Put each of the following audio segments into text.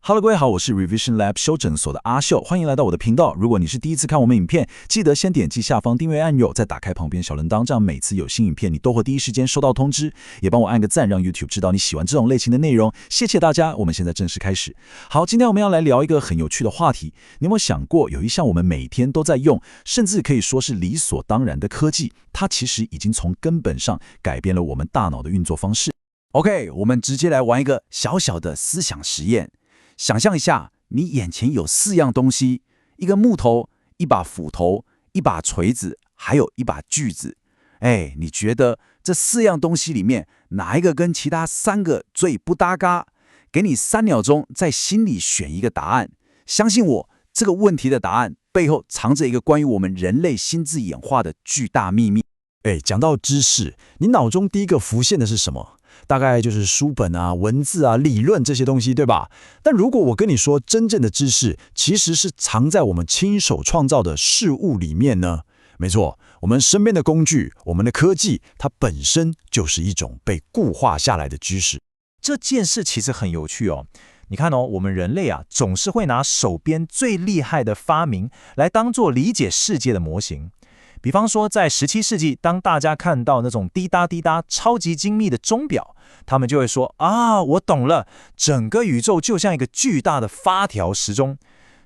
Hello， 各位好，我是 Revision Lab 修整所的阿秀，歡迎來到我的頻道。如果你是第一次看我們影片，記得先點擊下方訂閱按鈕，再打開旁邊小鈴鐺，這樣每次有新影片你都會第一時間收到通知。也幫我按個讚，讓 YouTube 知道你喜歡這種類型的內容。謝謝大家，我們現在正式開始。好，今天我們要來聊一個很有趣的話題。你有沒有想過，有一項我們每天都在用，甚至可以說是理所當然的科技，它其實已經從根本上改變了我們大腦的運作方式。OK， 我們直接來玩一個小小的思想實驗。想象一下，你眼前有4樣東西：一個木頭、一把斧頭、一把錘子，還有一把鋸子。你覺得這4樣東西裡面哪一個跟其他3個最不搭嘎？給你3秒鐘，在心裡選一個答案。相信我，這個問題的答案背後藏着一個關於我們人類心智演化的巨大秘密。講到知識，你腦中第一個浮現的是什麼？大概就是書本啊、文字啊、理論這些東西，對吧？但如果我跟你說，真正的知識其實是藏在我們親手創造的事物裡面呢？沒錯，我們身邊的工具，我們的科技，它本身就是一種被固化下來的知識。這件事其實很有趣哦。你看哦，我們人類啊，總是會拿手邊最厲害的發明來當作理解世界的模型。比方說，在17世紀，當大家看到那種滴答滴答、超級精密的鐘錶，他們就會說啊，我懂了，整個宇宙就像一個巨大的發條時鐘。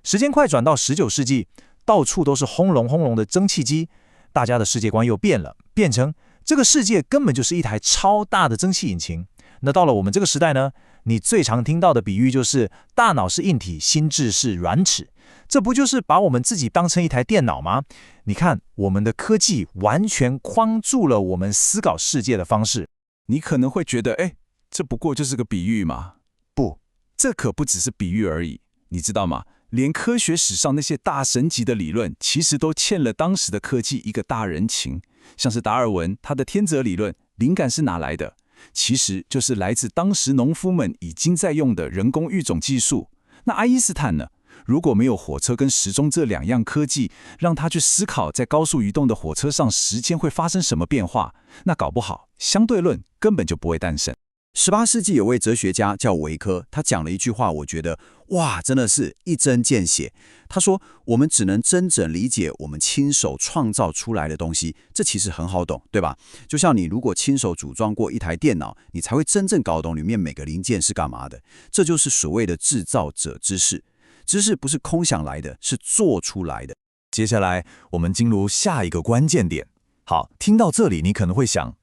時間快轉到19世紀，到處都是轟隆轟隆的蒸汽機，大家的世界觀又變了，變成這個世界根本就是一台超大的蒸汽引擎。那到了我們這個時代呢，你最常聽到的比喻就是大腦是硬體，心智是軟齒。這不就是把我們自己當成一台電腦嗎？你看，我們的科技完全框住了我們思考世界的方式。你可能會覺得，這不過就是個比喻嘛。不，這可不只是比喻而已。你知道嗎？連科學史上那些大神級的理論，其實都欠了當時的科技一個大人情。像是達爾文，他的天擇理論，靈感是哪來的？其實就是來自當時農夫們已經在用的人工育種技術。那愛因斯坦呢？如果沒有火車跟時鐘這2樣科技，讓他去思考在高速移動的火車上時間會發生什麼變化，那搞不好相對論根本就不會誕生。18世紀有位哲學家叫維科，他講了一句話，我覺得哇，真的是一針見血。他說，我們只能真正理解我們親手創造出來的東西，這其實很好懂，對吧？就像你如果親手組裝過一台電腦，你才會真正搞懂裡面每個零件是幹嘛的。這就是所謂的製造者知識。知識不是空想來的，是做出來的。接下來我們進入下一個關鍵點。好，聽到這裡你可能會想，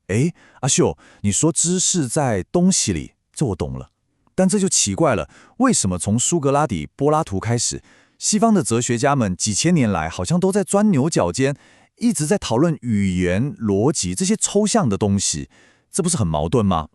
阿秀，你說知識在東西裡，這我懂了。但這就奇怪了，為什麼從蘇格拉底、柏拉圖開始，西方的哲學家們幾千年來好像都在鑽牛角尖，一直在討論語言、邏輯這些抽象的東西，這不是很矛盾嗎？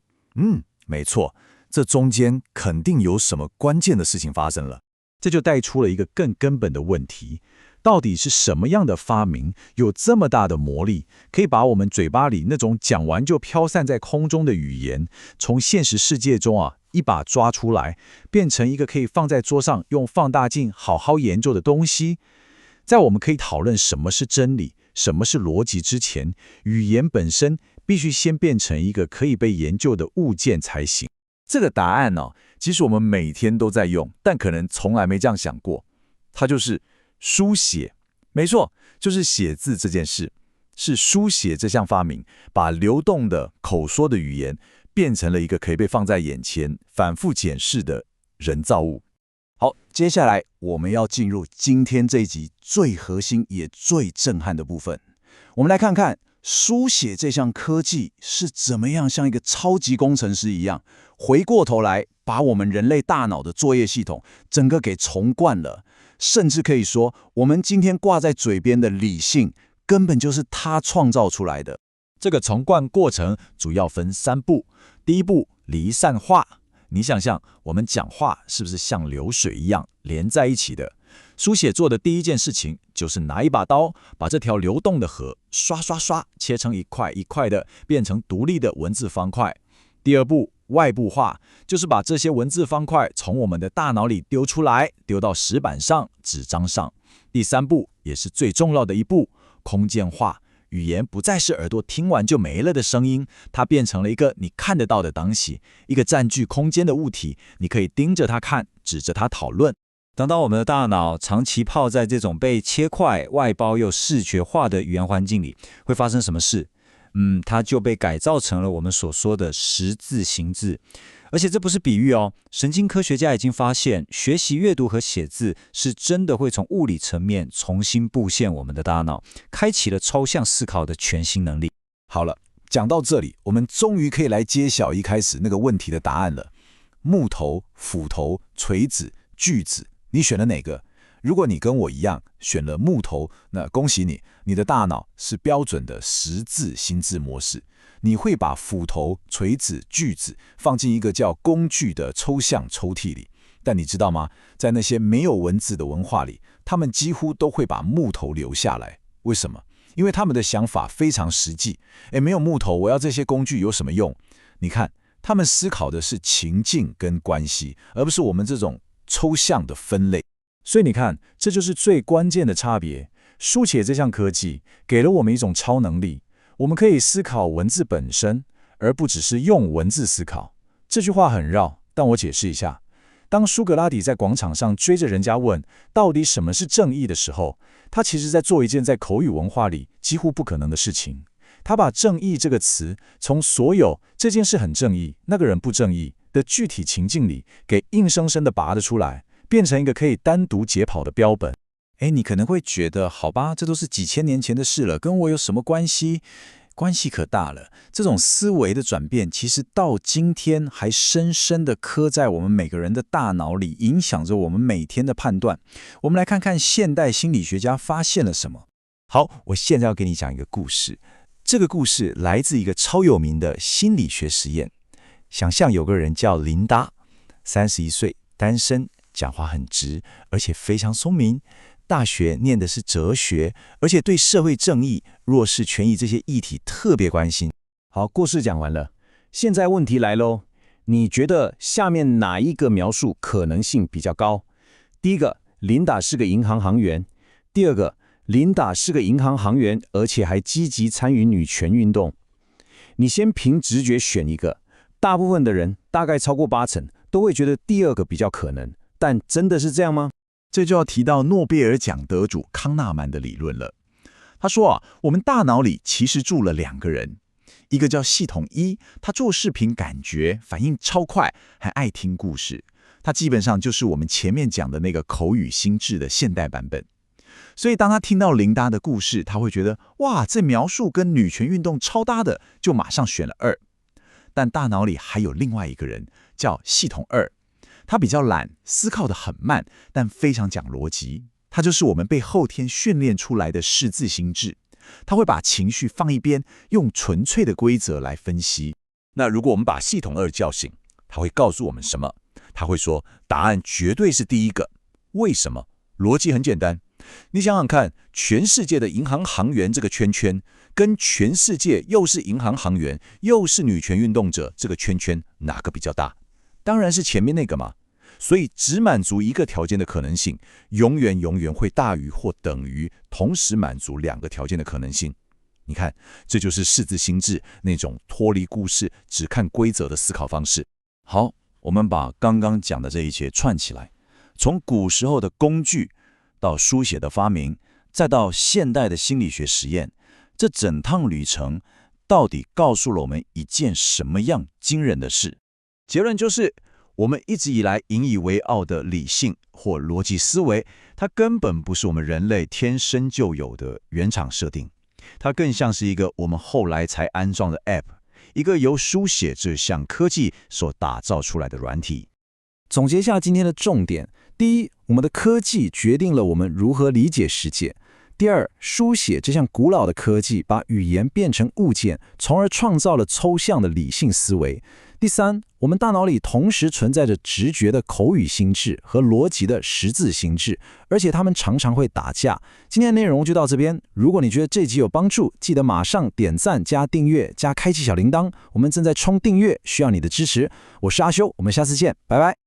沒錯，這中間肯定有什麼關鍵的事情發生了。這就帶出了一個更根本的問題，到底是什麼樣的發明有這麼大的魔力，可以把我們嘴巴裡那種講完就飄散在空中的語言，從現實世界中一把抓出來，變成一個可以放在桌上用放大鏡好好研究的東西？在我們可以討論什麼是真理、什麼是邏輯之前，語言本身必須先變成一個可以被研究的物件才行。這個答案其實我們每天都在用，但可能從來沒這樣想過。它就是書寫，沒錯，就是寫字這件事。是書寫這項發明，把流動的口說的語言變成了一個可以被放在眼前、反覆檢視的人造物。好，接下來我們要進入今天這一集最核心也最震撼的部分。我們來看看書寫這項科技是怎麼樣像一個超級工程師一樣，回過頭來把我們人類大腦的作業系統整個給重灌了。甚至可以說，我們今天掛在嘴邊的理性，根本就是他創造出來的。這個重灌過程主要分3步。第一步，離散化。你想象我們講話是不是像流水一樣連在一起的？書寫做的第一件事情就是拿一把刀，把這條流動的河刷刷刷切成一塊一塊的，變成獨立的文字方塊。第二步，外部化，就是把這些文字方塊從我們的大腦裡丟出來，丟到石板上、紙張上。第三步，也是最重要的一步，空間化。語言不再是耳朵聽完就沒了的聲音，它變成了一個你看得到的東西，一個佔據空間的物體，你可以盯着它看，指着它討論。當我們的大腦長期泡在這種被切塊、外包又視覺化的語言環境裡，會發生什麼事？它就被改造成了我們所說的識字形智。而且這不是比喻哦，神經科學家已經發現，學習閱讀和寫字是真的會從物理層面重新布線我們的大腦，開啟了抽象思考的全新能力。好了，講到這裡，我們終於可以來揭曉一開始那個問題的答案了。木頭、斧頭、錘子、鋸子，你選了哪個？如果你跟我一樣選了木頭，那恭喜你，你的大腦是標準的識字心智模式。你會把斧頭、錘子、鋸子放進一個叫工具的抽象抽屜裡。但你知道嗎？在那些沒有文字的文化裡，他們幾乎都會把木頭留下來。為什麼？因為他們的想法非常實際。沒有木頭，我要這些工具有什麼用？你看，他們思考的是情境跟關係，而不是我們這種抽象的分類。所以你看，這就是最關鍵的差別。書寫這項科技給了我們一種超能力，我們可以思考文字本身，而不只是用文字思考。這句話很繞，但我解釋一下。當蘇格拉底在廣場上追着人家問到底什麼是正義的時候，他其實在做一件在口語文化裡幾乎不可能的事情。他把正義這個詞從所有這件事很正義，那個人不正義的具體情境裡，給硬生生的拔了出來，變成一個可以單獨解跑的標本。你可能會覺得，好吧，這都是幾千年前的事了，跟我有什麼關係？關係可大了。這種思維的轉變，其實到今天還深深地刻在我們每個人的大腦裡，影響着我們每天的判斷。我們來看看現代心理學家發現了什麼。好，我現在要給你講一個故事。這個故事來自一個超有名的心理學實驗。想象有個人叫琳達，31歲，單身，講話很直，而且非常聰明。大學念的是哲學，而且對社會正義、弱勢權益這些議題特別關心。好，故事講完了，現在問題來嘍。你覺得下面哪一個描述可能性比較高？第一個，琳達是個銀行行員；第二個，琳達是個銀行行員，而且還積極參與女權運動。你先憑直覺選一個，大部分的人，大概超過80%，都會覺得第二個比較可能。但真的是這樣嗎？這就要提到諾貝爾獎得主康納曼的理論了。他說我們大腦裡其實住了2個人，一個叫系統1，他做事憑感覺，反應超快，還愛聽故事。他基本上就是我們前面講的那個口語心智的現代版本。所以當他聽到琳達的故事，他會覺得哇，這描述跟女權運動超搭的，就馬上選了2。但大腦裡還有另外一個人，叫系統2。他比較懶，思考得很慢，但非常講邏輯。他就是我們被後天訓練出來的識字心智。他會把情緒放一邊，用純粹的規則來分析。那如果我們把系統2叫醒，他會告訴我們什麼？他會說，答案絕對是第一個。為什麼？邏輯很簡單。你想想看，全世界的銀行行員這個圈圈，跟全世界又是銀行行員又是女權運動者這個圈圈，哪個比較大？當然是前面那個嘛。所以只滿足一個條件的可能性，永遠會大於或等於同時滿足2個條件的可能性。你看，這就是識字心智那種脫離故事、只看規則的思考方式。好，我們把剛剛講的這一切串起來，從古時候的工具到書寫的發明，再到現代的心理學實驗，這整趟旅程到底告訴了我們一件什麼樣驚人的事？結論就是，我們一直以來引以為傲的理性或邏輯思維，它根本不是我們人類天生就有的原廠設定，它更像是一個我們後來才安裝的 App， 一個由書寫這項科技所打造出來的軟體。總結一下今天的重點：第一，我們的科技決定了我們如何理解世界；第二，書寫這項古老的科技把語言變成物件，從而創造了抽象的理性思維；第三，我們大腦裡同時存在着直覺的口語心智和邏輯的識字心智，而且它們常常會打架。今天的內容就到這邊，如果你覺得這集有幫助，記得馬上點讚、加訂閱、加開啟小鈴鐺。我們正在衝訂閱，需要你的支持。我是阿修，我們下次見，拜拜。